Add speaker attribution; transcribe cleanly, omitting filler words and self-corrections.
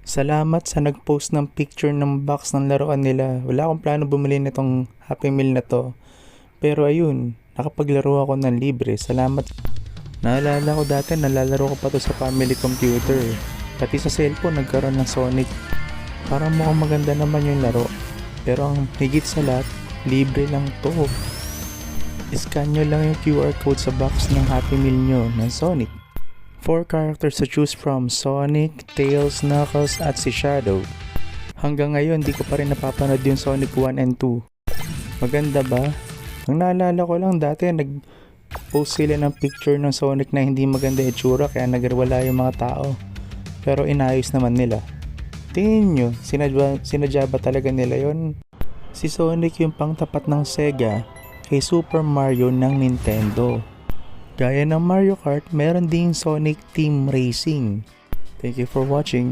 Speaker 1: Salamat sa nag-post ng picture ng box ng laruan nila. Wala akong plano bumili nitong Happy Meal na to. Pero ayun, nakapaglaro ako ng libre. Salamat. Naalala ko dati, nalalaro ko pa to sa family computer. Pati sa cellphone, nagkaroon ng Sonic. Parang mukhang maganda naman yung laro. Pero ang higit sa lahat, libre lang to. Scan nyo lang yung QR code sa box ng Happy Meal nyo ng Sonic. 4 characters to choose from: Sonic, Tails, Knuckles, at si Shadow. Hanggang ngayon, di ko pa rin napapanood yung Sonic 1 and 2. Maganda ba? Ang naalala ko lang dati, nag-post sila ng picture ng Sonic na hindi maganda itsura kaya nagwala yung mga tao. Pero inayos naman nila. Tingin nyo, sinadya ba talaga nila yon? Si Sonic yung pangtapat ng Sega kay Super Mario ng Nintendo. Gaya ng Mario Kart, meron ding Sonic Team Racing. Thank you for watching.